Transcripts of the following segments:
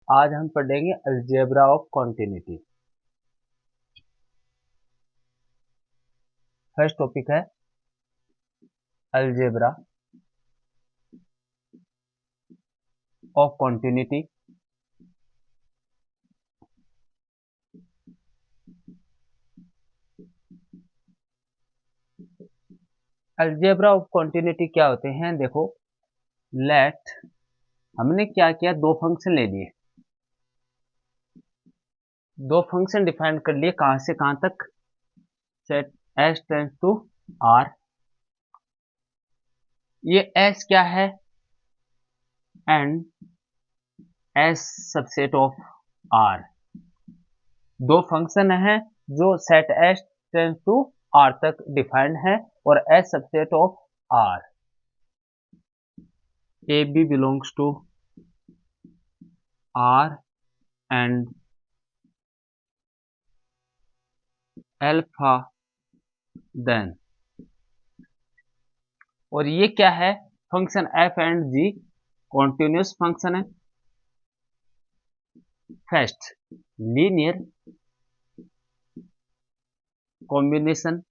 आज हम पढ़ेंगे algebra of continuity. First topic है algebra of continuity. Algebra of continuity क्या होते हैं? देखो, लेट हमने क्या किया, दो फंक्शन ले लिए, दो फंक्शन डिफाइन कर लिए, कहां से कहां तक, set S tends to R. ये एस क्या है? And S subset of R. दो फंक्शन है जो set S tends to R तक डिफाइंड है और S subset of R. A B belongs to are and alpha then, और ये क्या है? Function F and G continuous function है। First, linear combination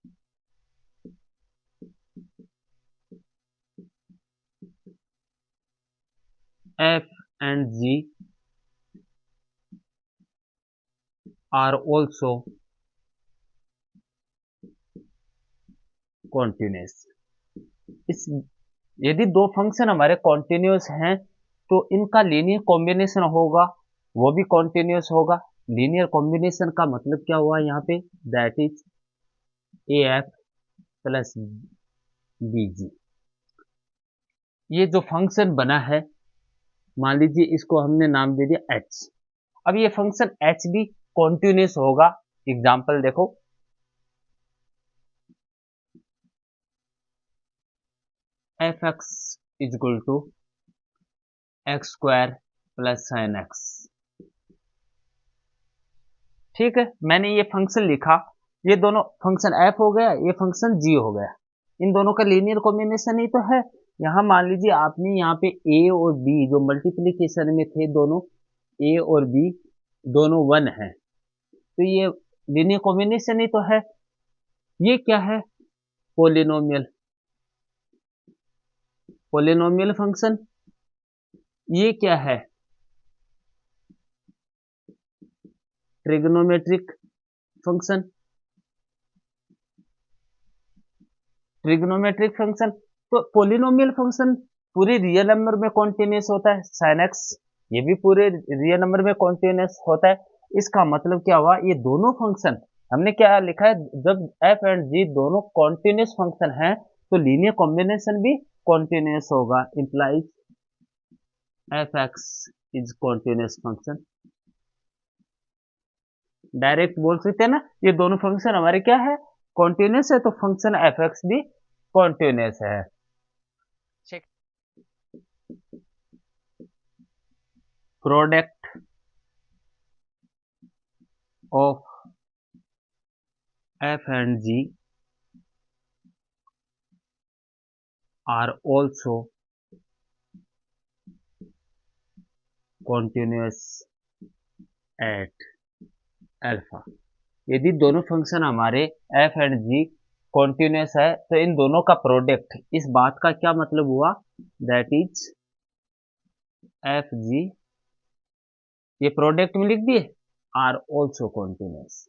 F and ji are also continuous. इस यदि दो फंक्शन हमारे कॉन्टिन्यूस हैं तो इनका लीनियर कॉम्बिनेशन होगा, वो भी कॉन्टिन्यूस होगा। लीनियर कॉम्बिनेशन का मतलब क्या हुआ यहाँ पे? That is A F plus B G. ये जो फंक्शन बना है, मान लीजिए इसको हमने नाम दे दिया एच। अब ये फंक्शन एच भी कॉन्टिन्यूस होगा। एग्जाम्पल देखो, F x is equal to x square plus sine x. ठीक है, मैंने ये फंक्शन लिखा, ये दोनों फंक्शन एफ हो गया, ये फंक्शन जी हो गया। इन दोनों का लीनियर कॉम्बिनेशन ही तो है। यहां मान लीजिए आपने यहाँ पे ए और बी जो मल्टीप्लीकेशन में थे, दोनों ए और बी दोनों वन है, तो ये लीनियर कॉम्बिनेशन ही तो है। ये क्या है? Polynomial, polynomial function. ये क्या है? Trigonometric function. ट्रिग्नोमेट्रिक फंक्शन तो पोलिनोमियल फंक्शन पूरे रियल नंबर में कॉन्टिन्यूस होता है। साइन एक्स ये भी पूरे रियल नंबर में कॉन्टिन्यूस होता है। इसका मतलब क्या हुआ? ये दोनों फंक्शन हमने क्या लिखा है, जब एफ एंड जी दोनों कॉन्टिन्यूस फंक्शन है तो लीनियर कॉम्बिनेशन भी कॉन्टिन्यूस होगा। Implies F x is continuous function. Direct बोल सकते हैं ना, ये दोनों फंक्शन हमारे क्या है? कॉन्टिन्यूस है, तो फंक्शन एफ एक्स भी कॉन्टिन्यूस है। Product of f and ji are also continuous at alpha. यदि दोनों फंक्शन हमारे एफ एंड जी कॉन्टिन्यूस है तो इन दोनों का प्रोडक्ट, इस बात का क्या मतलब हुआ? दैट इज एफ जी, ये प्रोडक्ट में लिख दिए, are also continuous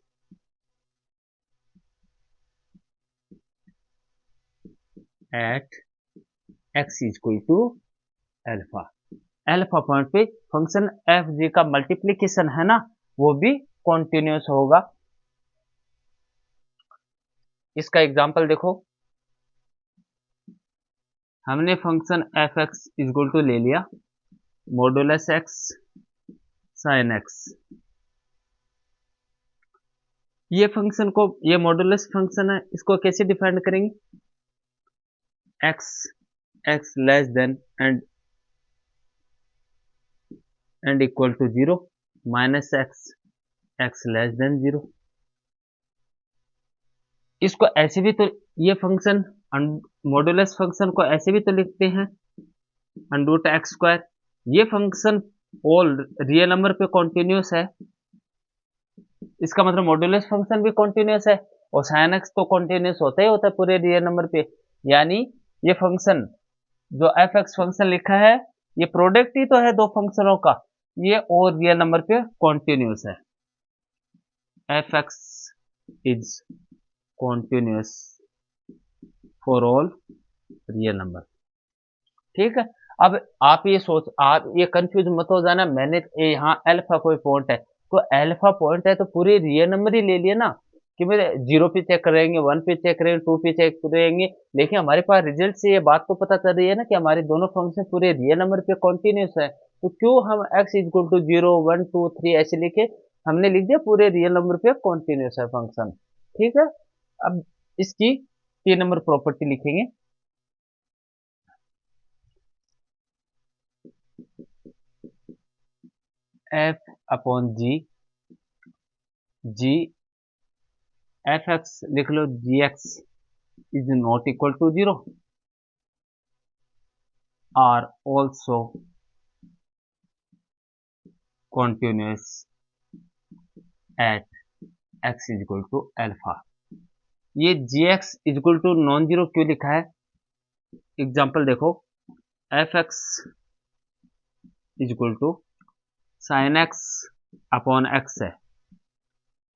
at x is equal to alpha. Alpha point पे फंक्शन एफ जी का मल्टीप्लीकेशन है ना, वो भी कॉन्टिन्यूस होगा। इसका एग्जांपल देखो, हमने function F x equal to ले लिया मॉडुलस एक्स साइन एक्स। ये फंक्शन को, ये मॉडुलस फंक्शन है, इसको कैसे डिफाइन करेंगे? X x less than and equal to zero, minus x x less than zero. इसको ऐसे भी तो, ये फंक्शन मॉडुलस फंक्शन को ऐसे भी तो लिखते हैं, अंडर रूट एक्स स्क्वायर। ये फंक्शन ऑल रियल नंबर पे कॉन्टिन्यूस है, इसका मतलब मॉड्यूलस फंक्शन भी कॉन्टिन्यूस है, और साइन एक्स तो कॉन्टिन्यूस होता ही होता है पूरे रियल नंबर पे। यानी ये फंक्शन जो एफ एक्स फंक्शन लिखा है, ये प्रोडक्ट ही तो है दो फंक्शनों का, ये और रियल नंबर पे कॉन्टिन्यूस है। F x is continuous for all real number. ठीक है। अब आप ये कंफ्यूज मत हो जाना, मैंने यहाँ अल्फा कोई पॉइंट है, तो अल्फा पॉइंट है तो पूरे रियल नंबर ही ले लिए ना, कि मेरे 0 पे चेक करेंगे, 1 पे चेक करेंगे, 2 पे चेक करेंगे, लेकिन हमारे पास रिजल्ट से ये बात तो पता चल रही है ना कि हमारे दोनों फंक्शन पूरे रियल नंबर पे कॉन्टिन्यूस है, तो क्यों हम x इक्वल टू 0 1 2 3 ऐसे लिखे, हमने लिख दिया पूरे रियल नंबर पे कॉन्टिन्यूस है फंक्शन। ठीक है। अब इसकी 3 नंबर प्रॉपर्टी लिखेंगे। F upon G F X लिख लो, G x is not equal to 0 are also continuous at x is equal to alpha. ये जी x is equal to non zero क्यों लिखा है, एग्जाम्पल देखो, F x is equal to sine X upon X है।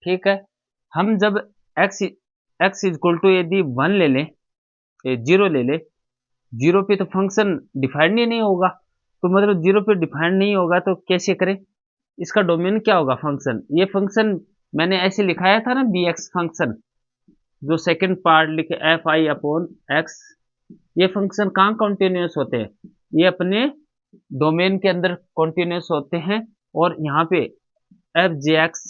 ठीक है। हम जब X X is equal to यदि 1 ले लें, 0 ले ले, 0 पे तो फंक्शन डिफाइंड ही नहीं होगा, तो मतलब 0 पे डिफाइंड नहीं होगा तो कैसे करें, इसका डोमेन क्या होगा फंक्शन, ये फंक्शन मैंने ऐसे लिखाया था ना, बी एक्स फंक्शन, जो सेकंड पार्ट लिखे एफ आई अपॉन एक्स, ये फंक्शन कहाँ कॉन्टिन्यूस होते हैं, ये अपने डोमेन के अंदर कॉन्टिन्यूस होते हैं, और यहाँ पे f j x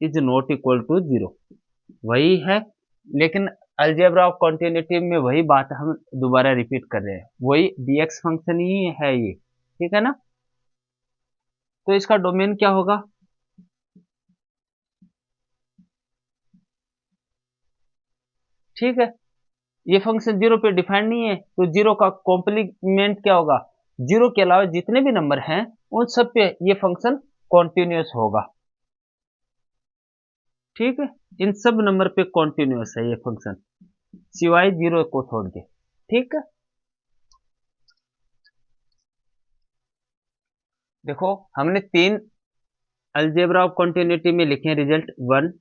is not equal to 0 वही है, लेकिन अलजेब्रा ऑफ कॉन्टिन्यूटी में वही बात हम दोबारा रिपीट कर रहे हैं, वही बी एक्स फंक्शन ही है ये। ठीक है ना। तो इसका डोमेन क्या होगा, ठीक है, ये फंक्शन 0 पे डिफाइंड नहीं है, तो 0 का कॉम्प्लीमेंट क्या होगा, 0 के अलावा जितने भी नंबर हैं उन सब पे ये फंक्शन कॉन्टिन्यूस होगा। ठीक है। इन सब नंबर पे कॉन्टिन्यूस है ये फंक्शन, सिवाय 0 को छोड़ के। ठीक है। देखो हमने 3 अलजेब्रा ऑफ कॉन्टिन्यूटी में लिखे हैं रिजल्ट, 1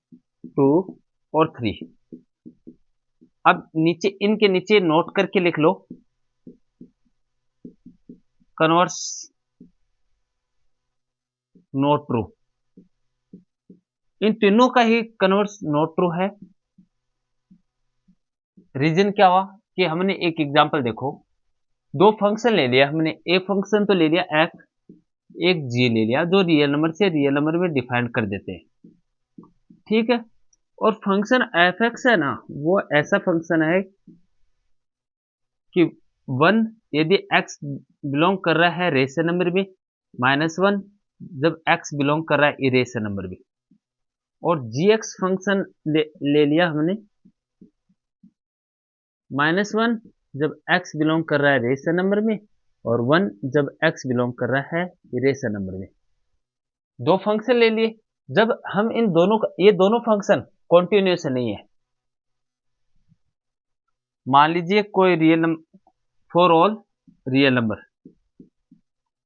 2 और 3। अब नीचे इनके नीचे नोट करके लिख लो, कन्वर्स नोट ट्रू, इन तीनों का ही कन्वर्स नोट ट्रू है। रीजन क्या हुआ कि हमने एक एग्जांपल देखो, दो फंक्शन ले लिया हमने, एक फंक्शन तो ले लिया एफ, एक जी ले लिया, जो रियल नंबर से रियल नंबर में डिफाइन कर देते हैं। ठीक है। और फंक्शन एफ एक्स है ना, वो ऐसा फंक्शन है कि 1 यदि x बिलोंग कर रहा है रेशनल नंबर में, -1 जब x बिलोंग कर रहा है इरेशनल नंबर में, और जी एक्स फंक्शन ले लिया हमने, -1 जब x बिलोंग कर रहा है रेशनल नंबर में, और 1 जब x बिलोंग कर रहा है इरेशनल नंबर में, दो फंक्शन ले लिए। जब हम इन दोनों का, ये दोनों फंक्शन कॉन्टिन्यूस नहीं है, मान लीजिए कोई real number, for all real number,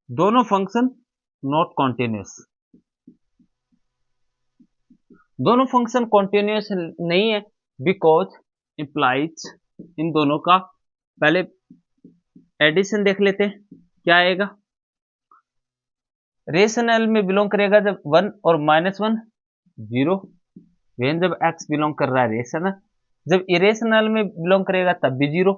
दोनों फंक्शन नॉट कॉन्टिन्यूस, दोनों फंक्शन कॉन्टिन्यूस नहीं है, बिकॉज इंप्लाइज, इन दोनों का पहले एडिशन देख लेते हैं क्या आएगा, रेशनल में बिलोंग करेगा जब 1 और -1 0, वेन जब x बिलोंग कर रहा है रेशनल, जब इरेशनल में बिलोंग करेगा तब भी 0।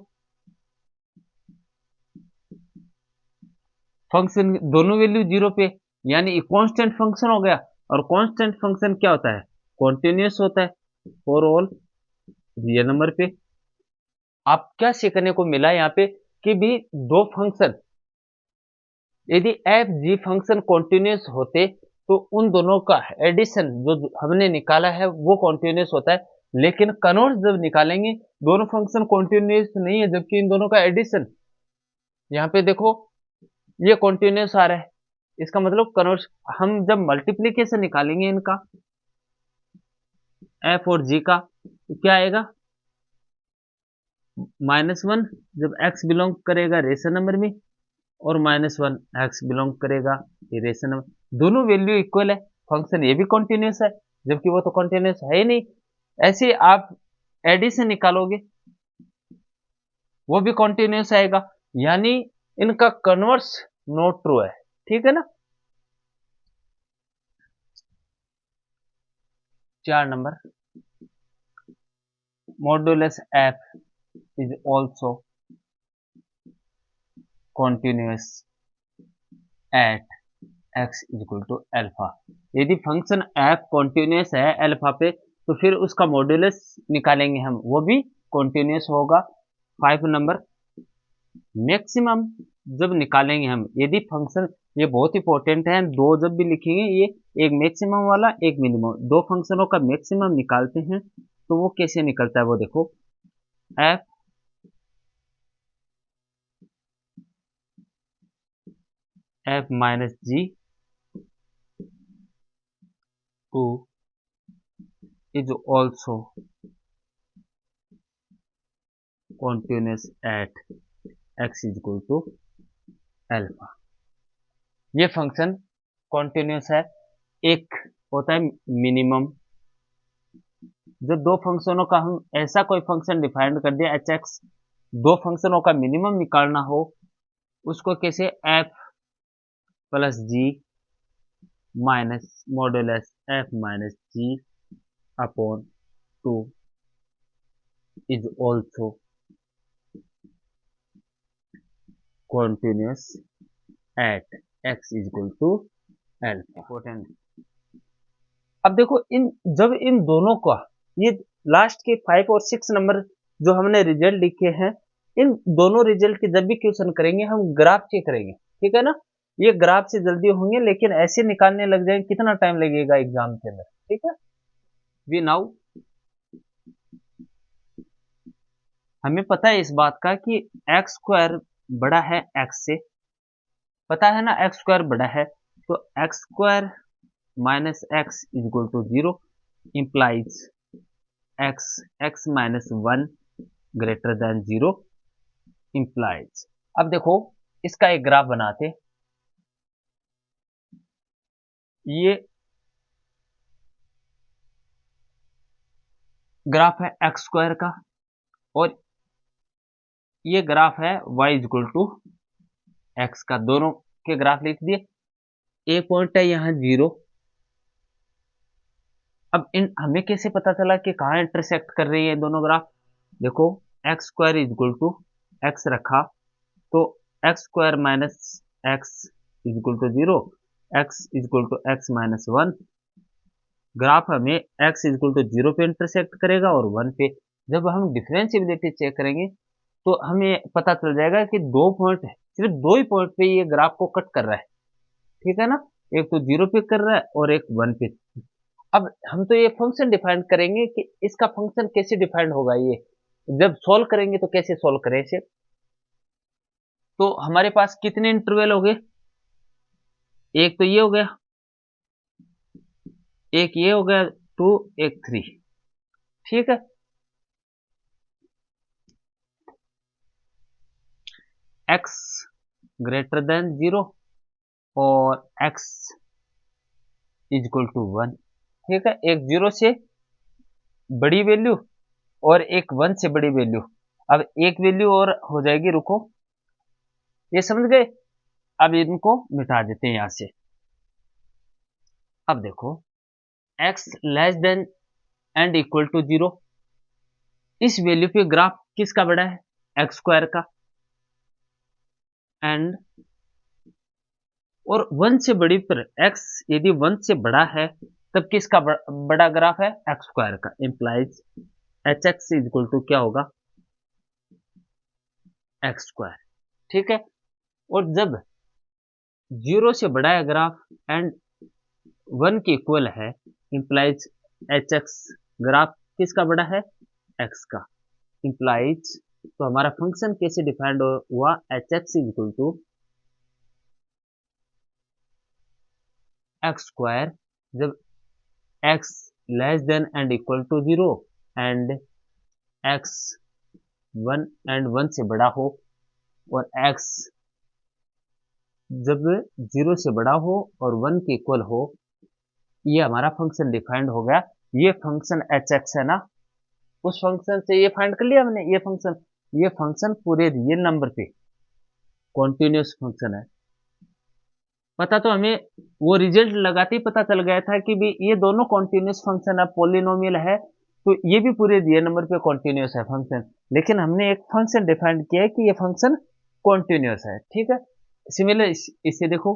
फंक्शन दोनों वैल्यू 0 पे, यानी कांस्टेंट फंक्शन हो गया, और कांस्टेंट फंक्शन क्या होता है, कॉन्टिन्यूस होता है फॉर ऑल रियल नंबर पे। आप क्या सीखने को मिला यहाँ पे कि भी दो फंक्शन यदि एफ जी फंक्शन कॉन्टिन्यूस होते तो उन दोनों का एडिशन जो हमने निकाला है वो कॉन्टिन्यूस होता है, लेकिन कन्वर्स जब निकालेंगे दोनों फंक्शन कॉन्टिन्यूस नहीं है, जबकि इन दोनों का एडिशन, यहाँ पे देखो ये कॉन्टिन्यूस आ रहा है, इसका मतलब कन्वर्स, हम जब मल्टीप्लीकेशन निकालेंगे इनका एफ और जी का, तो क्या आएगा, -1 जब एक्स बिलोंग करेगा रेशन नंबर में, और -1 एक्स बिलोंग करेगा इरेशन नंबर, दोनों वैल्यू इक्वल है, फंक्शन ये भी कॉन्टिन्यूस है, जबकि वो तो कॉन्टिन्यूस है ही नहीं। ऐसे आप एडिशन निकालोगे, वो भी कॉन्टिन्यूस आएगा, यानी इनका कन्वर्स नॉट ट्रू है, ठीक है ना। 4 number, modulus f is also continuous at x equal to alpha. यदि फंक्शन एफ कॉन्टिन्यूस है अल्फा पे, तो फिर उसका मॉड्यूलस निकालेंगे हम, वो भी कॉन्टिन्यूस होगा। 5 नंबर, मैक्सिमम जब निकालेंगे हम, यदि फंक्शन, ये बहुत इंपॉर्टेंट है, दो जब भी लिखेंगे ये, एक मैक्सिमम वाला एक मिनिमम, दो फंक्शनों का मैक्सिमम निकालते हैं तो वो कैसे निकलता है वो देखो, f f minus g two is also continuous at x is equal to alpha. ये फंक्शन कॉन्टिन्यूस है। एक होता है मिनिमम, जब दो फंक्शनों का हम ऐसा कोई फंक्शन डिफाइन कर दिया एच एक्स, दो फंक्शनों का मिनिमम निकालना हो, उसको कैसे, f plus g minus modulus f minus g upon 2 is also continuous at x is equal to alpha. Important. अब देखो, इन जब इन दोनों का, ये लास्ट के 5 और 6 नंबर जो हमने रिजल्ट लिखे हैं, इन दोनों रिजल्ट के जब भी क्वेश्चन करेंगे हम ग्राफ चेक करेंगे, ठीक है ना। ये ग्राफ से जल्दी होंगे, लेकिन ऐसे निकालने लग जाएंगे, कितना टाइम लगेगा एग्जाम के अंदर, ठीक है। वी नाउ, हमें पता है इस बात का कि एक्स स्क्वायर बड़ा है एक्स से, पता है ना, एक्स स्क्वायर बड़ा है, तो x square minus x is equal to 0 implies x x minus 1 greater than 0 implies. अब देखो, इसका एक ग्राफ बनाते, ये ग्राफ है एक्स स्क्वायर का, और ये ग्राफ है y इक्वल टू एक्स का, दोनों के ग्राफ लिख दिए। एक पॉइंट है यहाँ 0। अब इन हमें कैसे पता चला कि कहाँ इंटरसेक्ट कर रही है दोनों ग्राफ, देखो, x square equal to x रखा, तो x square minus x equal to 0, x equal to x minus 1, graph हमें एक्स इक्वल टू 0 पे इंटरसेक्ट करेगा और 1 पे। जब हम डिफरेंशियबिलिटी चेक करेंगे तो हमें पता चल जाएगा कि दो पॉइंट है, सिर्फ दो ही पॉइंट पे ये ग्राफ को कट कर रहा है, ठीक है ना। एक तो 0 पे कर रहा है और एक 1 पे। अब हम तो ये फंक्शन डिफाइन करेंगे कि इसका फंक्शन कैसे डिफाइंड होगा, ये जब सॉल्व करेंगे तो कैसे सॉल्व करें इसे। तो हमारे पास कितने इंटरवल हो गए, एक तो ये हो गया, एक ये हो गया 2, एक 3, ठीक है। x ग्रेटर देन 0 और x इक्वल टू 1, ठीक है। एक 0 से बड़ी वैल्यू और एक 1 से बड़ी वैल्यू। अब एक वैल्यू और हो जाएगी, रुको, ये समझ गए। अब इनको मिटा देते हैं यहां से। अब देखो, x less than and equal to 0, इस वैल्यू पे ग्राफ किसका बड़ा है, एक्स स्क्वायर का, एंड और 1 से बड़ी पर x यदि 1 से बड़ा है तब किसका बड़ा ग्राफ है, एक्स स्क्वायर का, implies h x equal to क्या होगा, एक्स स्क्वायर, ठीक है। और जब 0 से बड़ा है ग्राफ एंड 1 के इक्वल है, इंप्लाइज एच एक्स, ग्राफ किसका बड़ा है, एक्स का, इंप्लाइज, तो हमारा फंक्शन कैसे डिफाइंड हुआ, H x equal to x square जब X less than and equal to 0 and X 1 से बड़ा हो और एक्स जब 0 से बड़ा हो और 1 के इक्वल हो, ये हमारा फंक्शन डिफाइंड हो गया। ये फंक्शन एच एक्स है ना, उस फंक्शन से ये फाइंड कर लिया हमने। ये फंक्शन पूरे रियल नंबर पे कॉन्टिन्यूस फंक्शन है। पता तो हमें वो रिजल्ट लगाते ही पता चल गया था कि भी ये दोनों कॉन्टिन्यूस फंक्शन है, पॉलिनोमियल है, तो ये भी पूरे रियल नंबर पे कॉन्टिन्यूस है फंक्शन। लेकिन हमने एक फंक्शन डिफाइंड किया है कि ये फंक्शन कॉन्टिन्यूस है, ठीक है। सिमिलर इसे देखो,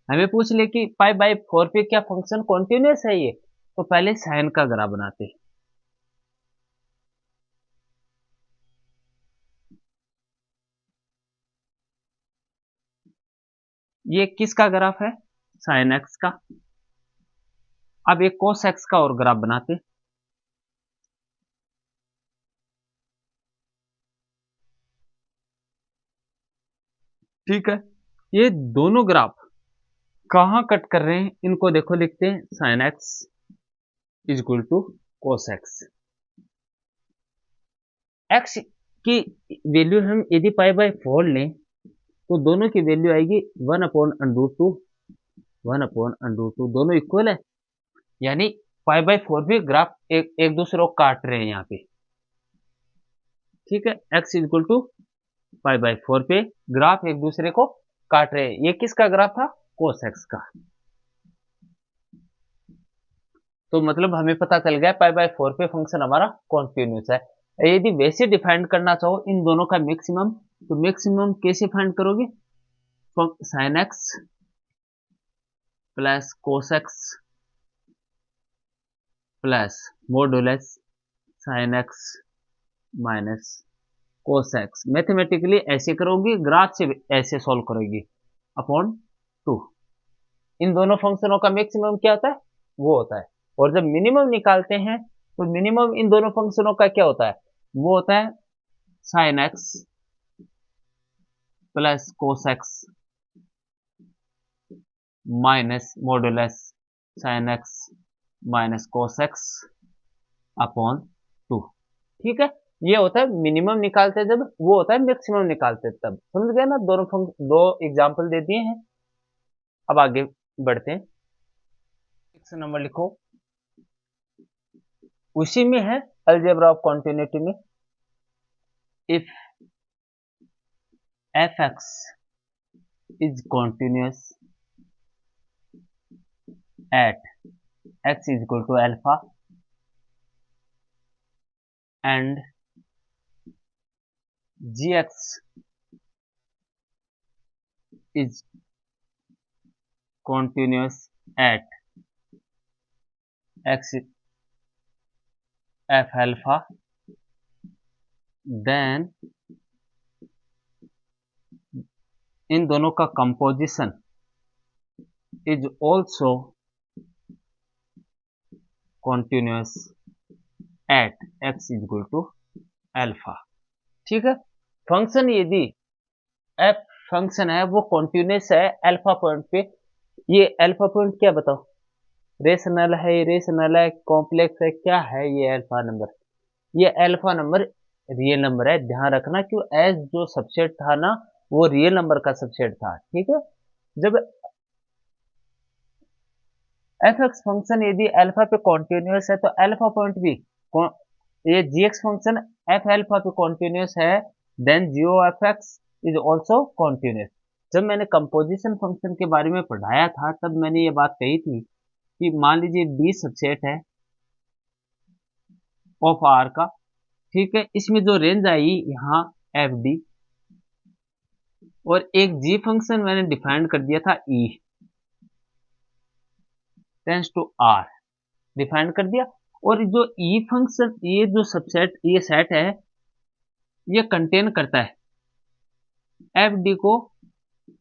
हमें पूछ ले कि पाई बाई 4 पे क्या फंक्शन कॉन्टिन्यूस है ये, तो पहले साइन का ग्राफ बनाते हैं। ये किसका ग्राफ है? साइन एक्स का। अब एक कोस एक्स का और ग्राफ बनाते, ठीक है। ये दोनों ग्राफ कहां कट कर रहे हैं, इनको देखो, लिखते हैं sine x is equal to cos x. X की वैल्यू हम यदि पाई बाय 4 लें तो दोनों की वैल्यू आएगी 1/√2, 1/√2, दोनों इक्वल है। यानी पाई बाय 4 भी ग्राफ एक दूसरे को काट रहे हैं यहाँ पे, ठीक है। X is equal to pi by 4 पे ग्राफ एक दूसरे को काट रहे हैं। ये किसका ग्राफ था? कोस एक्स का। तो मतलब हमें पता चल गया पाई बाय 4 पे फंक्शन हमारा कॉन्टिन्यूस है। यदि वैसे डिफाइन करना चाहो इन दोनों का मैक्सिमम, तो मैक्सिमम कैसे फाइंड करोगे? Sine x plus cos x plus modulus sine x minus cos x. Mathematically ऐसे करोगी, ग्राफ से ऐसे सॉल्व करोगी, अपॉन 2। इन दोनों फंक्शनों का मैक्सिमम क्या होता है? वो होता है। और जब मिनिमम निकालते हैं तो मिनिमम इन दोनों फंक्शनों का क्या होता है? वो होता है sine x plus cos x minus modulus sine x minus cos x upon 2, ठीक है। ये होता है मिनिमम निकालते हैं जब, वो होता है मैक्सिमम निकालते हैं तब। समझ गए ना? दो एग्जांपल दे दिए हैं। अब आगे बढ़ते हैं। 6 नंबर लिखो, उसी में है अलजेब्रा ऑफ कॉन्टिन्यूटी में। If f x is continuous at x is equal to alpha and g x is continuous at x f alpha, then इन दोनों का composition is also continuous at x is equal to alpha, ठीक है। Function यदि f function है वो continuous है alpha point पे। ये अल्फा पॉइंट क्या बताओ? रेशनल है, इरेशनल है, कॉम्प्लेक्स है, क्या है ये अल्फा नंबर? ये अल्फा नंबर रियल नंबर है, ध्यान रखना। क्यों? एज जो सबसेट था ना, वो रियल नंबर का सबसेट था, ठीक है। जब एफ एक्स फंक्शन यदि अल्फा पे कॉन्टिन्यूस है तो अल्फा पॉइंट भी, ये जी एक्स फंक्शन एफ अल्फा पे कॉन्टिन्यूस है, then g o f x is also continuous. जब मैंने कंपोजिशन फंक्शन के बारे में पढ़ाया था तब मैंने ये बात कही थी कि मान लीजिए डी सबसेट है ऑफ आर का, ठीक है। इसमें जो रेंज आई यहाँ एफ डी, और एक जी फंक्शन मैंने डिफाइन कर दिया था ई टेंस टू आर, डिफाइन कर दिया। और जो ई फंक्शन, ये जो सबसेट, ये सेट है, ये कंटेन करता है एफ डी को,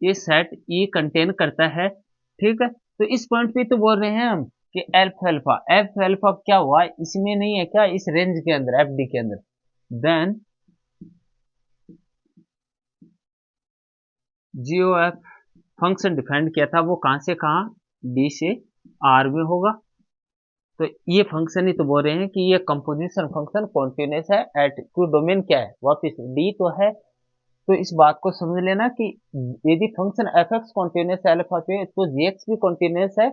ये सेट ई कंटेन करता है, ठीक है। तो इस पॉइंट पे तो बोल रहे हैं हम कि एफ एल्फा क्या हुआ, इसमें नहीं है क्या? इस रेंज के अंदर, एफ डी के अंदर। Then g o f function define किया था वो कहाँ से कहाँ, डी से आर में होगा। तो ये फंक्शन ही तो बोल रहे हैं कि ये कंपोजिशन फंक्शन कॉन्टिन्यूस है एट टू डोमेन क्या है, वापिस डी तो है। तो इस बात को समझ लेना कि यदि फंक्शन एफ एक्स कॉन्टिन्यूस है अल्फा पे, तो जी एक्स भी कॉन्टिन्यूस है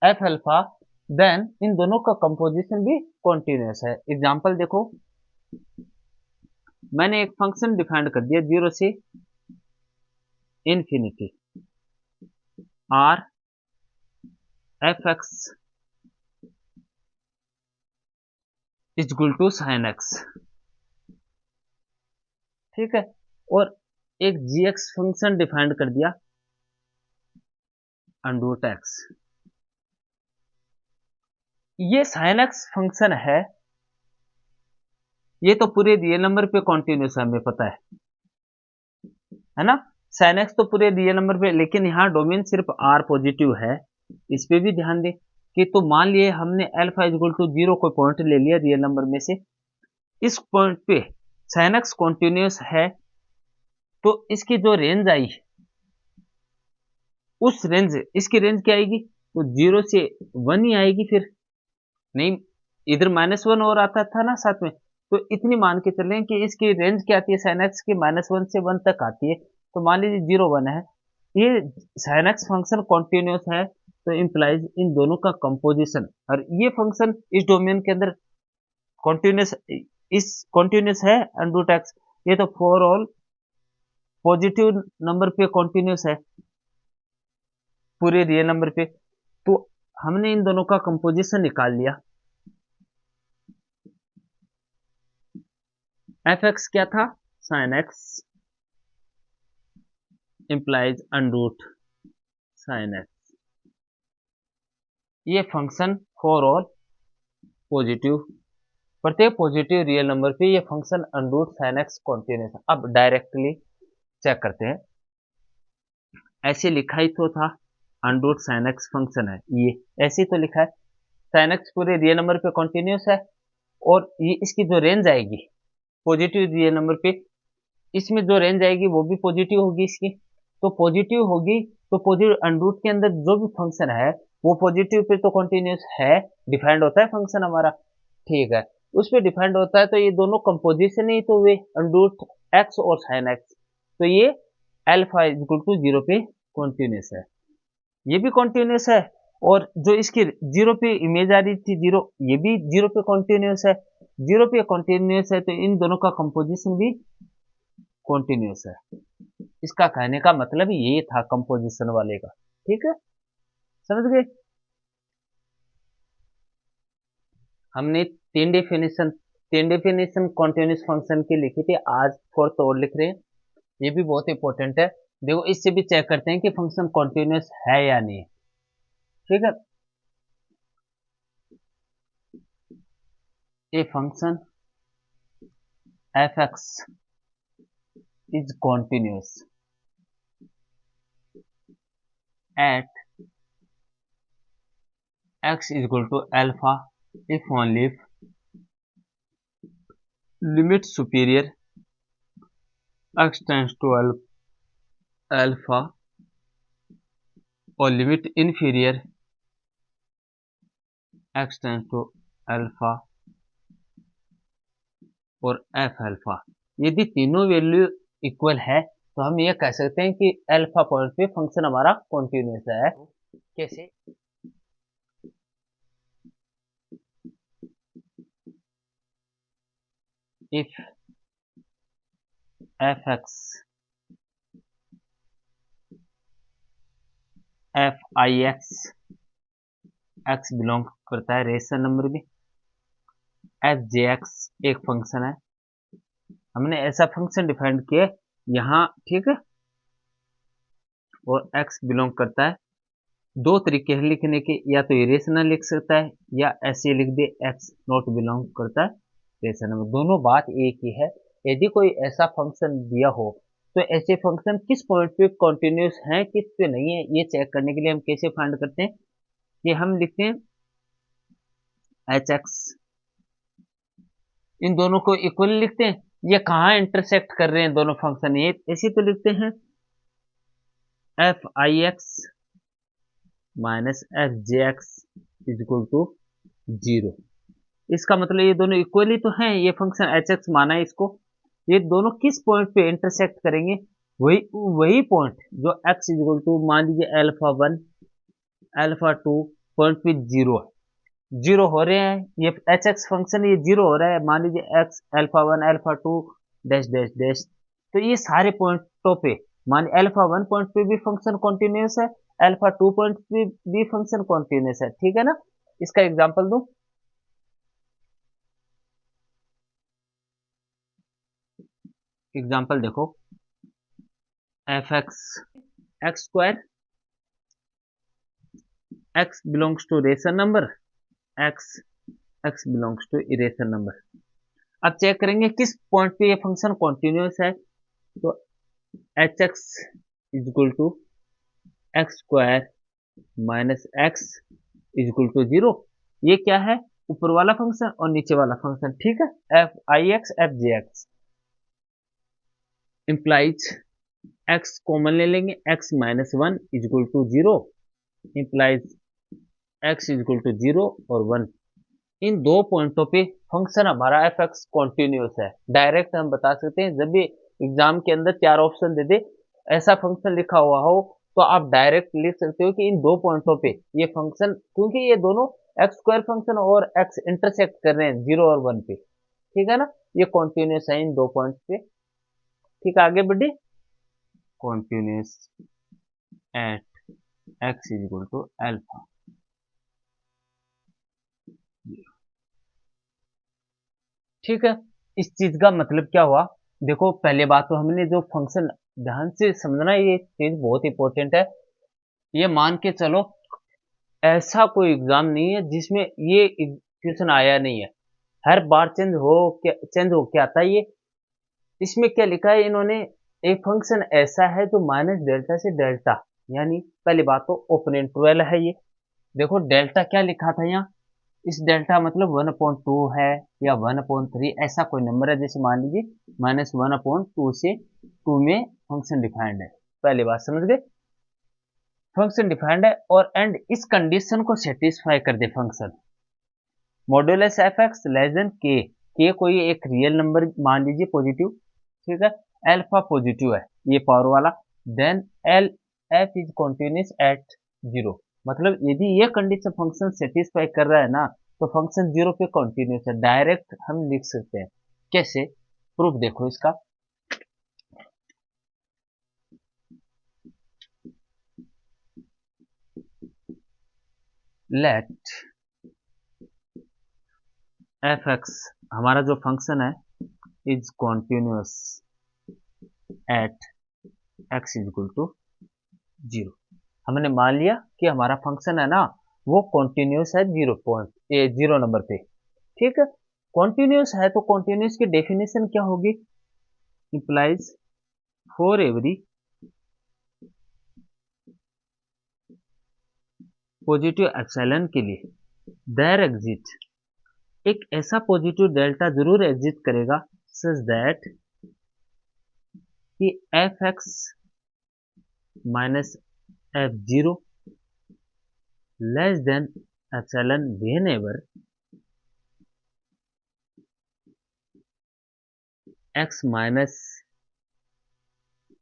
एफ अल्फा, देन इन दोनों का कंपोजिशन भी कॉन्टिन्यूस है। एग्जांपल देखो, मैंने एक फंक्शन डिफाइन कर दिया 0 से infinity r f x equal to sine x, ठीक है। और एक जी एक्स फंक्शन डिफाइन कर दिया अंडर एक्स। ये साइन एक्स फंक्शन ये तो पूरे रियल नंबर पे कॉन्टिन्यूस है, हमें पता है ना। साइन एक्स तो पूरे रियल नंबर पे, लेकिन यहाँ डोमेन सिर्फ आर पॉजिटिव है। इस पे भी ध्यान दें कि तो मान लिए हमने अल्फा इक्वल टू 0 कोई पॉइंट ले लिया रियल नंबर में से, इस पॉइंट पे साइन एक्स कॉन्टिन्यूस है, तो इसकी जो रेंज आई उस रेंज, इसकी रेंज क्या आएगी, तो 0 से 1 ही आएगी। फिर नहीं, इधर -1 और आता था ना साथ में, तो इतनी मान के चलें कि इसकी रेंज क्या आती है साइन एक्स की, -1 से 1 तक आती है। तो मान लीजिए 0 1 है, ये साइन एक्स फंक्शन कॉन्टिन्यूस है, तो इंप्लाइज इन दोनों का कंपोजिशन, और ये फंक्शन इस डोमेन के अंदर कॉन्टिन्यूस, इस कॉन्टिन्यूस है अंडर एक्स। ये तो फॉर ऑल पॉजिटिव नंबर पे कॉन्टिन्यूस है, पूरे रियल नंबर पे। तो हमने इन दोनों का कंपोजिशन निकाल लिया। एफ एक्स क्या था, sine x implies under sign x. ये फंक्शन फॉर ऑल पॉजिटिव, प्रत्येक पॉजिटिव रियल नंबर पे ये function under sine x continuous है। अब डायरेक्टली चेक करते हैं, ऐसे लिखा ही तो था अंडर साइन एक्स फंक्शन है, ये ऐसे ही तो लिखा है। साइन एक्स पूरे रियल नंबर पे कॉन्टिन्यूस है, और ये इसकी जो रेंज आएगी पॉजिटिव रियल नंबर पे, इसमें जो रेंज आएगी वो भी पॉजिटिव होगी इसकी। तो पॉजिटिव होगी, तो पॉजिटिव अंडर के अंदर जो भी फंक्शन है वो पॉजिटिव पे तो कॉन्टिन्यूस है, डिफाइंड होता है फंक्शन हमारा, ठीक है। उस पर डिफाइंड होता है, तो ये दोनों कंपोजिशन ही तो हुए अंडर एक्स और साइन एक्स। तो ये अल्फा इक्वल टू 0 पे कॉन्टिन्यूस है, ये भी कॉन्टिन्यूस है। और जो इसकी 0 पे इमेज आ रही थी 0, ये भी 0 पे कॉन्टिन्यूस है। 0 पे कॉन्टिन्यूस है, तो इन दोनों का कंपोजिशन भी कॉन्टिन्यूस है। इसका कहने का मतलब ये था कंपोजिशन वाले का, ठीक है, समझ गए। हमने तीन डेफिनेशन कॉन्टिन्यूस फंक्शन की लिखी थी, आज फोर्थ और लिख रहे हैं। ये भी बहुत इंपॉर्टेंट है, देखो इससे भी चेक करते हैं कि फंक्शन कॉन्टिन्यूस है या नहीं, ठीक है। A function F x is continuous at x equal to alpha if only limit superior x tends to alpha और limit inferior x tends to alpha और एफ अल्फा। यदि तीनों वैल्यू इक्वल है, तो हम ये कह सकते हैं कि अल्फा पॉइंट पे फंक्शन हमारा कॉन्टिन्यूस है। कैसे, if f x F i x, x belong करता है रेशनल नंबर में, एफ जे एक्स एक फंक्शन है, हमने ऐसा फंक्शन डिफाइन किया यहाँ, ठीक है। और एक्स बिलोंग करता है, दो तरीके हैं लिखने के, या तो इरेशनल लिख सकता है या ऐसे लिख दे एक्स नॉट बिलोंग करता है रेशनल में, दोनों बात एक ही है। यदि कोई ऐसा फंक्शन दिया हो, तो ऐसे फंक्शन किस पॉइंट पे कॉन्टिन्यूस है किस पे नहीं है, ये चेक करने के लिए हम कैसे फाइंड करते हैं, कि हम लिखते हैं एच एक्स, इन दोनों को इक्वल लिखते हैं, ये कहाँ इंटरसेक्ट कर रहे हैं दोनों फंक्शन, ये ऐसे तो लिखते हैं f i x minus f j x is equal to 0। इसका मतलब ये दोनों इक्वली तो हैं, ये फंक्शन एच एक्स माना है इसको, ये दोनों किस पॉइंट पे इंटरसेक्ट करेंगे, वही वही पॉइंट जो एक्स इज इक्वल टू मान लीजिए अल्फा 1 अल्फा 2 पॉइंट पे 0 है, 0 हो रहे हैं, ये एच एक्स फंक्शन ये 0 हो रहा है, मान लीजिए x alpha 1 alpha 2 dash dash dash, तो ये सारे पॉइंटों पे मान अल्फा 1 पॉइंट पे भी फंक्शन कॉन्टिन्यूस है, अल्फा 2 पॉइंट पे भी फंक्शन कॉन्टिन्यूस है, ठीक है ना। इसका एग्जांपल दूं, एग्जांपल देखो, F x x square x belongs to rational number, x x belongs to irrational number. अब चेक करेंगे किस पॉइंट पे ये फंक्शन कॉन्टिन्यूस है, तो h x is equal to x square minus x is equal to 0। ये क्या है, ऊपर वाला फंक्शन और नीचे वाला फंक्शन, ठीक है, f i x f j x implies x common ले लेंगे, x minus 1 is equal to 0 implies x is equal to 0 और 1। इन दो पॉइंटों पे फंक्शन हमारा एफ एक्स कॉन्टिन्यूस है। डायरेक्ट हम बता सकते हैं, जब भी एग्जाम के अंदर 4 ऑप्शन दे दे, ऐसा फंक्शन लिखा हुआ हो, तो आप डायरेक्ट लिख सकते हो कि इन दो पॉइंटों पे ये फंक्शन, क्योंकि ये दोनों एक्स स्क्वायर फंक्शन और एक्स इंटरसेक्ट कर रहे हैं 0 और 1 पे, ठीक है ना, ये कॉन्टिन्यूस है इन दो पॉइंट पे। ठीक है, आगे बढ़े, continuous at x is equal to alpha. ठीक है, इस चीज का मतलब क्या हुआ, देखो पहले बात तो हमने जो फंक्शन, ध्यान से समझना, ये चीज बहुत इंपॉर्टेंट है। ये मान के चलो ऐसा कोई एग्जाम नहीं है जिसमें ये क्वेश्चन आया नहीं है, हर बार चेंज हो के आता है ये। इसमें क्या लिखा है इन्होंने, एक फंक्शन ऐसा है जो माइनस डेल्टा से डेल्टा, यानी पहली बात तो ओपन इंटरवल है ये। देखो डेल्टा क्या लिखा था यहाँ, इस डेल्टा मतलब 1/2 है या 1/3, ऐसा कोई नंबर है, जैसे मान लीजिए -1/2 से 2 में फंक्शन डिफाइंड है। पहली बात समझ गए, फंक्शन डिफाइंड है और एंड इस कंडीशन को सेटिस्फाई कर दे function, modulus F X less than K कोई एक रियल नंबर मान लीजिए पॉजिटिव, ठीक है, अल्फा पॉजिटिव है ये पावर वाला, then l f is continuous at 0। मतलब यदि ये कंडीशन फंक्शन सेटिस्फाई कर रहा है ना, तो फंक्शन 0 पे कॉन्टिन्यूस है, डायरेक्ट हम लिख सकते हैं। कैसे, प्रूफ देखो इसका, लेट एफ एक्स हमारा जो फंक्शन है is continuous at x is equal to 0। हमने मान लिया कि हमारा फंक्शन है ना वो कॉन्टिन्यूस है 0 नंबर पे, ठीक है। कॉन्टिन्यूस है तो कॉन्टिन्यूस की डेफिनेशन क्या होगी, implies for every positive epsilon के लिए देयर एग्जिट, एक ऐसा पॉजिटिव डेल्टा जरूर एग्जिट करेगा सच दैट कि F x minus F zero less than epsilon when ever x minus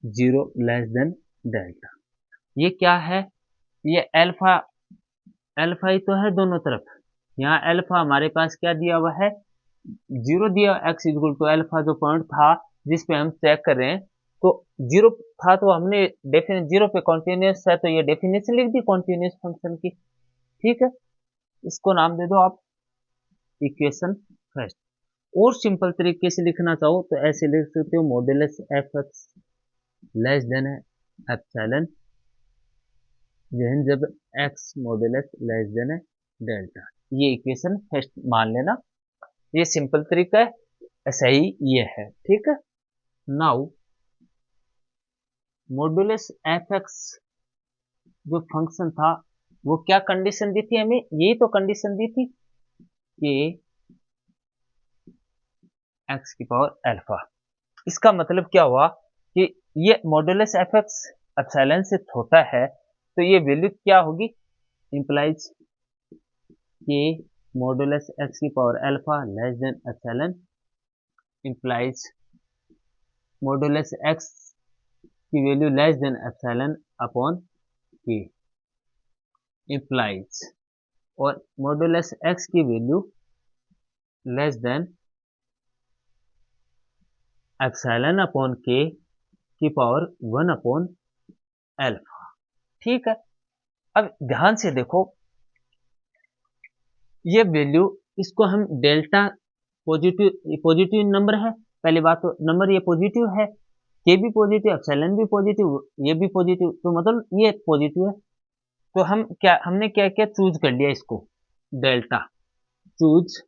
0 less than delta. ये क्या है, ये अल्फा, अल्फा ही तो है दोनों तरफ, यहाँ अल्फा हमारे पास क्या दिया हुआ है 0 दिया, एक्स इक्वल टू अल्फा जो पॉइंट था जिस पे हम चेक कर रहे हैं, तो 0 था, तो हमने डेफिनेट 0 पे कॉन्टिन्यूस है तो ये डेफिनेशन लिख दी कॉन्टिन्यूस फंक्शन की, ठीक है। इसको नाम दे दो आप इक्वेशन फर्स्ट। और सिंपल तरीके से लिखना चाहो तो ऐसे लिख सकते हो, modulus F X less than epsilon जब X modulus less than delta, ये इक्वेशन फर्स्ट मान लेना, ये सिंपल तरीका है, सही ये है, ठीक है। नाउ मॉड्यूलस एफ एक्स जो फंक्शन था वो क्या कंडीशन दी थी हमें, यही तो कंडीशन दी थी कि एक्स की पावर अल्फा। इसका मतलब क्या हुआ कि ये मॉड्यूलस एफ एक्स एप्सिलॉन से छोटा है तो ये वैल्यू क्या होगी, इंप्लाइज के मॉडुलस एक्स की power alpha less than epsilon, implies modulus X की value less than epsilon upon K, implies और मॉडुलस एक्स की value less than epsilon upon K की पावर 1 अपॉन अल्फा। ठीक है, अब ध्यान से देखो ये वैल्यू, इसको हम डेल्टा, पॉजिटिव नंबर है, पहली बात तो नंबर ये पॉजिटिव है, के भी पॉजिटिव, एप्सिलॉन भी पॉजिटिव, ये भी पॉजिटिव, तो मतलब ये पॉजिटिव है। तो हमने क्या क्या चूज कर लिया इसको, delta, choose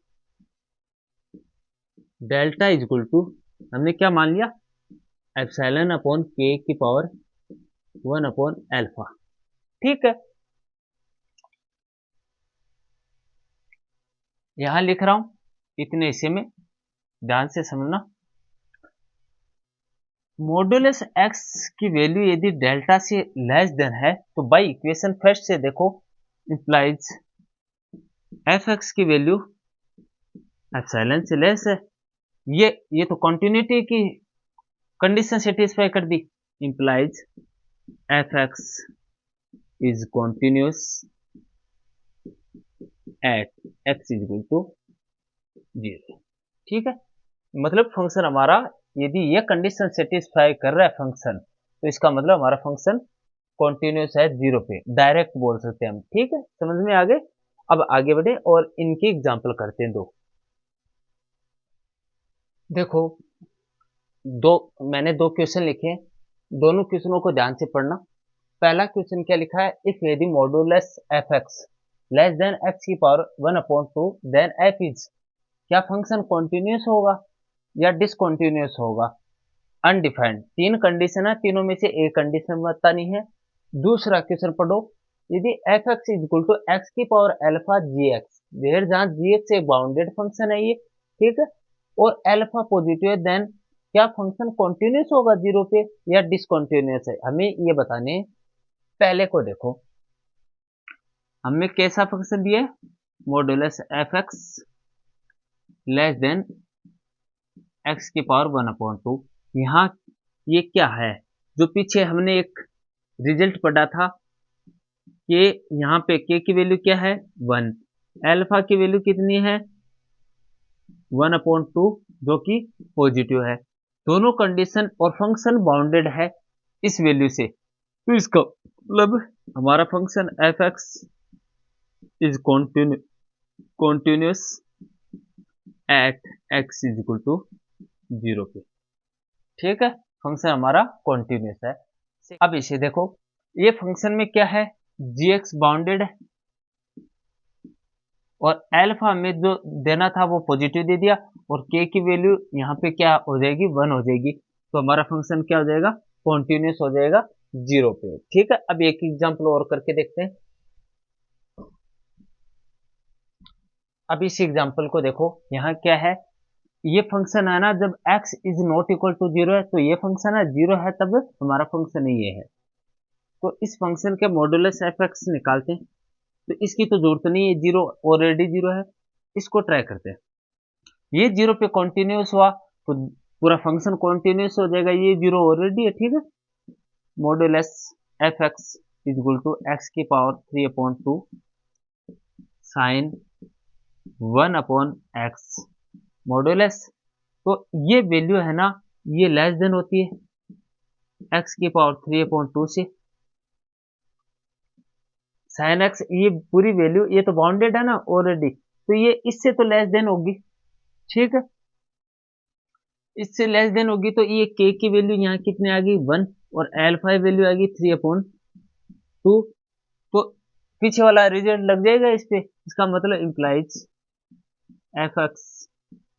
delta is equal to, हमने क्या मान लिया, एप्सिलॉन अपॉन के की पावर 1 अपॉन अल्फा। ठीक है, यहां लिख रहा हूं इतने हिस्से में, ध्यान से समझना। मॉडुलस एक्स की वैल्यू यदि डेल्टा से लेस देन है तो बाई इक्वेशन फर्स्ट से देखो, इंप्लाइज एफ एक्स की वैल्यू एप्सिलॉन से लेस है, ये तो कंटिन्यूटी की कंडीशन सेटिस्फाई कर दी, implies F x is continuous at x is equal to 0। ठीक है, मतलब फंक्शन हमारा यदि ये कंडीशन सेटिस्फाई कर रहा है फंक्शन, तो इसका मतलब हमारा फंक्शन कॉन्टिन्यूस है 0 पे, डायरेक्ट बोल सकते हैं हम। ठीक है, समझ में आ गए। अब आगे बढ़े और इनकी एग्जांपल करते हैं दो। देखो मैंने दो क्वेश्चन लिखे हैं, दोनों क्वेश्चनों को ध्यान से पढ़ना। पहला क्वेश्चन क्या लिखा है, इफ यदि modulus f X less then x की पावर 1/2 देन एफ इज, क्या फंक्शन कॉन्टिन्यूस होगा या डिसकॉन्टिन्यूस होगा, अनडिफाइंड। तीन कंडीशन है, तीनों में से एक कंडीशन बतानी है। दूसरा क्वेश्चन पढ़ो, यदि F x is equal to x की power alpha G X, where जहां जी एक्स एक बाउंडेड फंक्शन है ये, ठीक है, और अल्फा पॉजिटिव है, देन क्या फंक्शन कॉन्टिन्यूस होगा 0 पे या डिसकॉन्टिन्यूस है, हमें ये बताने। पहले को देखो, हमें कैसा फंक्शन दिया है, modulus f X less then x की पावर 1/2। यहाँ ये क्या है, जो पीछे हमने एक रिजल्ट पढ़ा था कि यहाँ पे के की वैल्यू क्या है 1, अल्फा की वैल्यू कितनी है 1/2 जो कि पॉजिटिव है, दोनों कंडीशन और फंक्शन बाउंडेड है इस वैल्यू से, तो इसका मतलब हमारा function F x is continuous at x is equal to 0 पे। ठीक है, फंक्शन हमारा कॉन्टिन्यूस है। अब इसे देखो, ये फंक्शन में क्या है, जी एक्स बाउंडेड है और अल्फा में जो देना था वो पॉजिटिव दे दिया, और के की वैल्यू यहाँ पे क्या हो जाएगी 1 हो जाएगी, तो हमारा फंक्शन क्या हो जाएगा, कॉन्टिन्यूस हो जाएगा 0 पे। ठीक है, अब एक एग्जांपल और करके देखते हैं। अब इस एग्जांपल को देखो, यहाँ क्या है, ये फंक्शन है ना, जब x is not equal to 0 है तो ये फंक्शन है, 0 है तब हमारा फंक्शन ये है। तो इस फंक्शन के मॉडुलस एफ एक्स निकालते हैं, तो इसकी तो जरूरत नहीं है, 0 ऑलरेडी 0 है। इसको ट्राई करते हैं, ये 0 पे कॉन्टिन्यूस हुआ तो पूरा फंक्शन कॉन्टिन्यूस हो जाएगा, ये 0 ऑलरेडी है। ठीक है, modulus f x is equal to x की पावर 3/2 साइन 1/x मॉडुलस, तो ये वैल्यू है ना, ये लेस देन होती है x की पावर 3/2 से, साइन x, ये पूरी वैल्यू ये तो बाउंडेड है ना ऑलरेडी, तो ये इससे तो लेस देन होगी। ठीक है, इससे लेस देन होगी तो ये k की वैल्यू यहाँ कितने आ गई 1, और अल्फा वैल्यू आ गई 3/2, तो पीछे वाला रिजल्ट लग जाएगा इस पे, इसका मतलब implies F x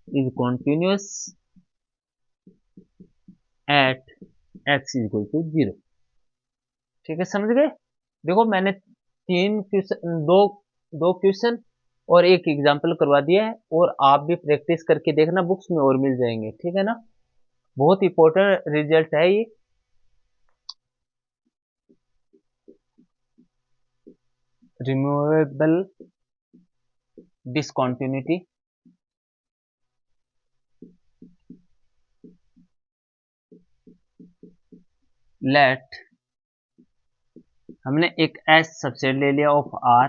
is continuous at x is equal to 0। ठीक है, समझ गए। देखो मैंने तीन क्वेश्चन, दो क्वेश्चन और एक एग्जाम्पल करवा दिया है, और आप भी प्रैक्टिस करके देखना, बुक्स में और मिल जाएंगे। ठीक है ना, बहुत इंपॉर्टेंट रिजल्ट है ये। removable discontinuity let हमने एक एस सबसेट ले लिया ऑफ आर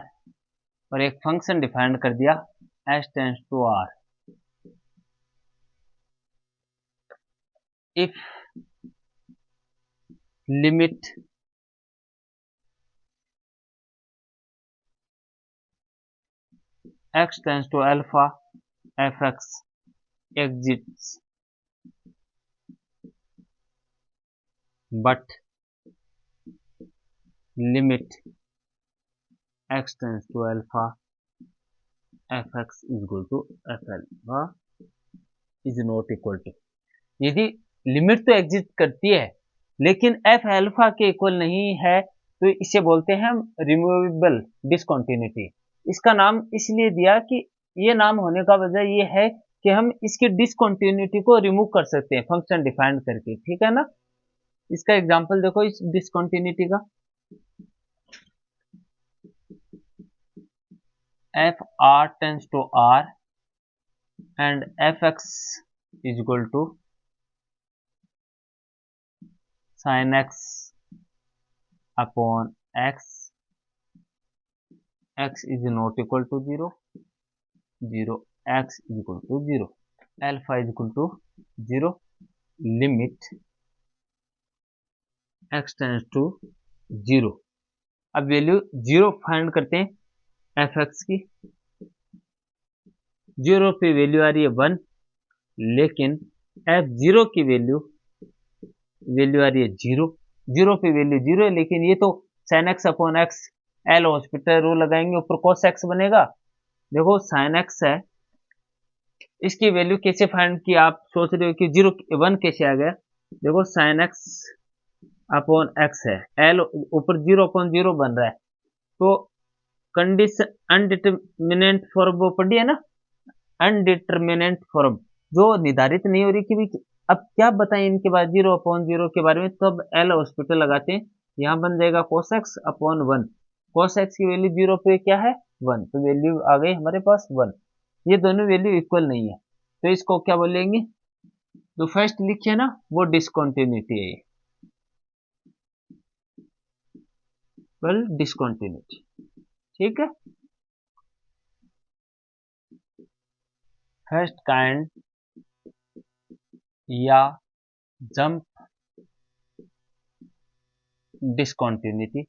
और एक फंक्शन डिफाइन कर दिया s tends to r if limit x tends to alpha fx exists but limit x tends to alpha fx is equal to f alpha is not equal to यदि limit तो exist करती है लेकिन F alpha के equal नहीं है तो इसे बोलते हैं हम रिमूवेबल डिसकंटिन्यूटी। इसका नाम इसलिए दिया कि ये नाम होने का वजह ये है कि हम इसकी डिसकंटिन्यूटी को रिमूव कर सकते हैं फंक्शन डिफाइन करके, ठीक है ना। इसका एग्जांपल देखो इस डिसकंटिन्यूटी का, f are tends to are and f x is equal to sin x upon x, x is not equal to 0, 0 x is equal to 0, alpha is equal to 0, limit x tends to 0। अब value 0 find करते हैं F X की। 0 पे value आ रही है 1 लेकिन F 0 की value आ रही है 0, 0 पे वैल्यू 0 है लेकिन ये तो sin x upon x L hospital rule लगाएंगे ऊपर cos x बनेगा। देखो sin x है, इसकी वैल्यू कैसे फाइंड की आप सोच रहे हो कि 0 1 कैसे आ गया। देखो sin x अपॉन x है, एल ऊपर 0 अपॉन 0 बन रहा है तो कंडीशन अनडिटरमिनेंट फॉर्म वो पढ़ी है ना, अनडिटरमिनेंट फॉर्म जो निर्धारित नहीं हो रही कि भी अब क्या बताएं इनके बाद 0 अपॉन 0 के बारे में, तो अब एल हॉस्पिटल लगाते हैं, यहां बन जाएगा cos x upon 1, cos x की वैल्यू 0 पे क्या है 1 तो वैल्यू आ गई हमारे पास 1। ये दोनों वैल्यू इक्वल नहीं है तो इसको क्या बोलेंगे, जो फर्स्ट लिखे ना वो डिसकंटिन्यूटी है, वेल डिसकंटिन्यूटी, ठीक है। फर्स्ट काइंड या जंप डिसकंटिन्यूटी,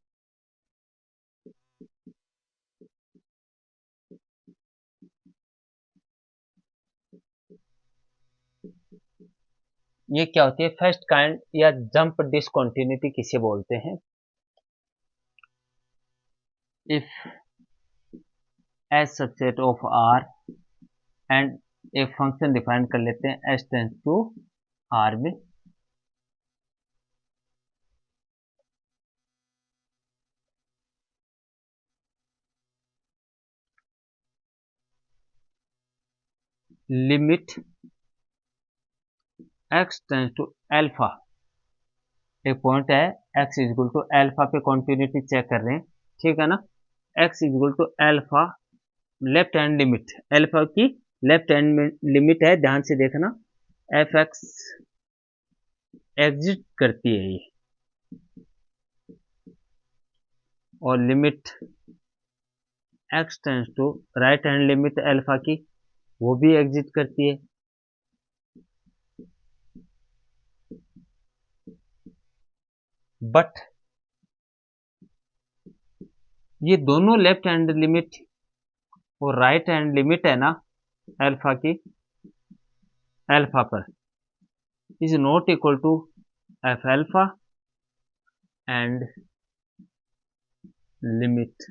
ये क्या होती है फर्स्ट काइंड या जंप डिसकंटिन्यूटी किसे बोलते हैं। If s subset of r and एक फंक्शन डिफाइन कर लेते हैं एस टेंस टू आर में, limit x tends to alpha, एक पॉइंट है x is equal to alpha पे कंटिन्यूटी चेक कर रहे हैं, ठीक है ना। x is equal to alpha left hand limit, alpha की लेफ्ट हैंड लिमिट है, ध्यान से देखना एफ एक्स एग्जिट करती है ये, और limit x tends to right hand limit alpha की वो भी एग्जिट करती है। बट ये दोनों लेफ्ट हैंड लिमिट और राइट हैंड लिमिट है ना अल्फा की अल्फा पर is not equal to F alpha and limit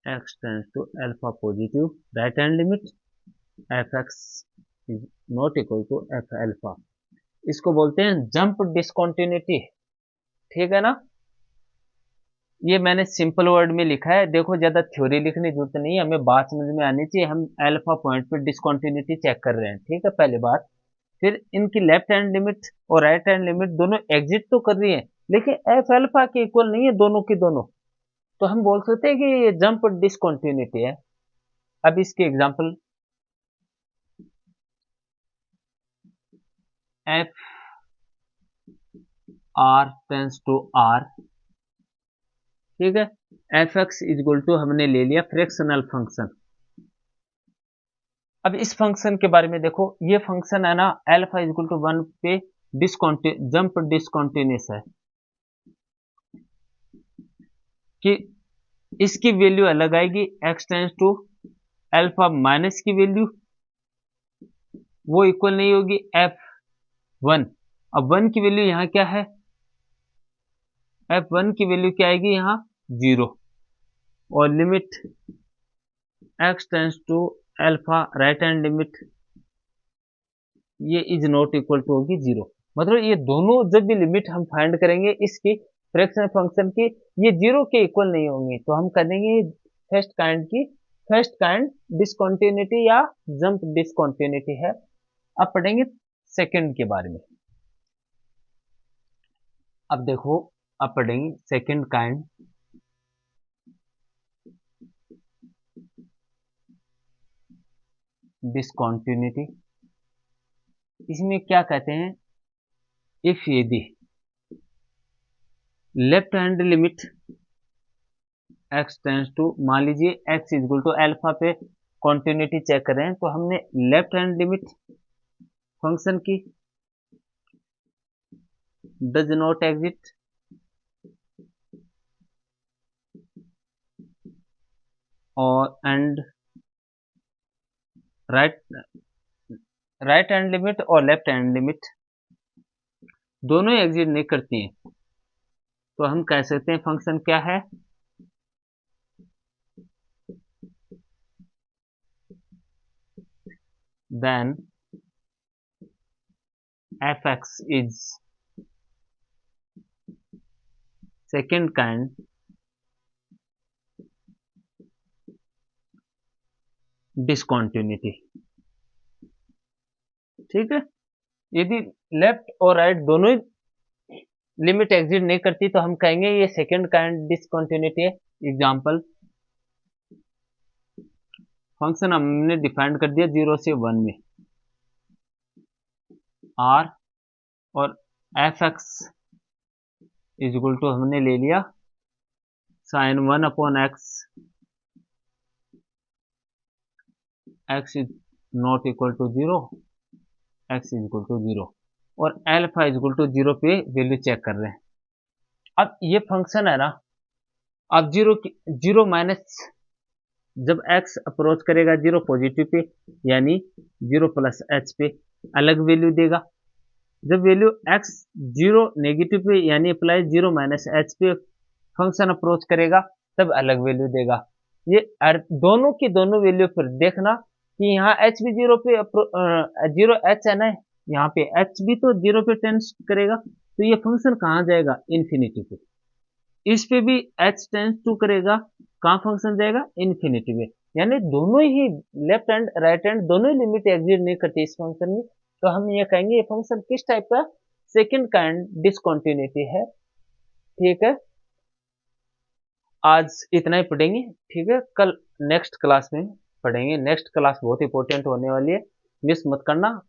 x tends to alpha positive right hand limit F x is not equal to F alpha, इसको बोलते हैं jump discontinuity, ठीक है ना। ये मैंने सिंपल वर्ड में लिखा है, देखो ज्यादा थ्योरी लिखने की जरूरत नहीं है, हमें बात समझ में आनी चाहिए, हम अल्फा पॉइंट पे डिसकंटिन्यूटी चेक कर रहे हैं, ठीक है पहली बात। फिर इनकी लेफ्ट हैंड लिमिट और राइट हैंड लिमिट दोनों एग्जिट तो कर रही है लेकिन एफ अल्फा के इक्वल नहीं है दोनों की दोनों, तो हम बोल सकते हैं कि ये जंप डिसकंटिन्यूटी है। अब इसके example, F are tends to R, ठीक है, एफ एक्स इक्वल टू हमने ले लिया फ्रैक्शनल फंक्शन। अब इस फंक्शन के बारे में देखो, ये फंक्शन है ना अल्फा इक्वल टू 1 पे जंप डिसकंटिन्यूस है, कि इसकी वैल्यू अलग आएगी, X tends to alpha minus की वैल्यू वो इक्वल नहीं होगी एफ वन। अब वन की वैल्यू यहां क्या है, एफ वन की वैल्यू क्या आएगी यहाँ 0, और limit X tends to alpha right hand limit ये इज नॉट इक्वल टू होगी 0। मतलब ये दोनों जब भी लिमिट हम फाइंड करेंगे इसकी फ्रैक्शन फंक्शन की, ये 0 के इक्वल नहीं होंगे, तो हम कर देंगे फर्स्ट काइंड डिसकंटिन्यूटी या जंप डिसकंटिन्यूटी है। अब पढ़ेंगे सेकंड के बारे में। अब देखो, अब पढ़ेंगे सेकंड काइंड डिसकंटिन्यूटी। इसमें क्या कहते हैं, इफ यदि left hand limit X tends to, मान लीजिए एक्स इक्वल टू अल्फा पे कॉन्टिन्यूटी चेक कर रहे हैं, तो हमने लेफ्ट हैंड लिमिट फंक्शन की डज नॉट एग्जिट और एंड राइट हैंड लिमिट और लेफ्ट हैंड लिमिट दोनों ही एग्जिट नहीं करती हैं, तो हम कह सकते हैं फंक्शन क्या है, then fx is second kind discontinuity। ठीक है, यदि लेफ्ट और राइट दोनों ही लिमिट एग्जिट नहीं करती तो हम कहेंगे ये सेकंड काइंड डिसकंटिन्यूटी है। एग्जांपल, फंक्शन हमने डिफाइन कर दिया 0 से 1 में, r और एफ एक्स इक्वल टू हमने ले लिया sine 1 upon X, X is not equal to 0, X is equal to 0, और एल्फा इज इक्वल टू 0 पे वैल्यू चेक कर रहे हैं। अब ये फंक्शन है ना, अब 0 माइनस, जब x अप्रोच करेगा 0 पॉजिटिव पे यानी 0 प्लस एच पे अलग वैल्यू देगा, जब वैल्यू x 0 नेगेटिव पे यानी अप्लाई 0 माइनस एच पे फंक्शन अप्रोच करेगा तब अलग वैल्यू देगा। ये दोनों की दोनों वैल्यू पर देखना कि यहाँ h भी 0 पे 0 h है ना, यहाँ पे h भी तो 0 पे टेंस करेगा, तो ये फंक्शन कहाँ जाएगा, इन्फिनिटी पे। इस पे भी h टेंस टू करेगा, कहाँ फंक्शन जाएगा, इन्फिनिटी पे। यानी दोनों ही लेफ्ट हैंड राइट हैंड दोनों ही लिमिट एग्जिट नहीं करती इस फंक्शन में, तो हम ये कहेंगे ये फंक्शन किस टाइप का, सेकंड काइंड डिसकंटिन्यूटी है। ठीक है, आज इतना ही पढ़ेंगे, ठीक है, कल नेक्स्ट क्लास में पढ़ेंगे। नेक्स्ट क्लास बहुत इंपॉर्टेंट होने वाली है, मिस मत करना।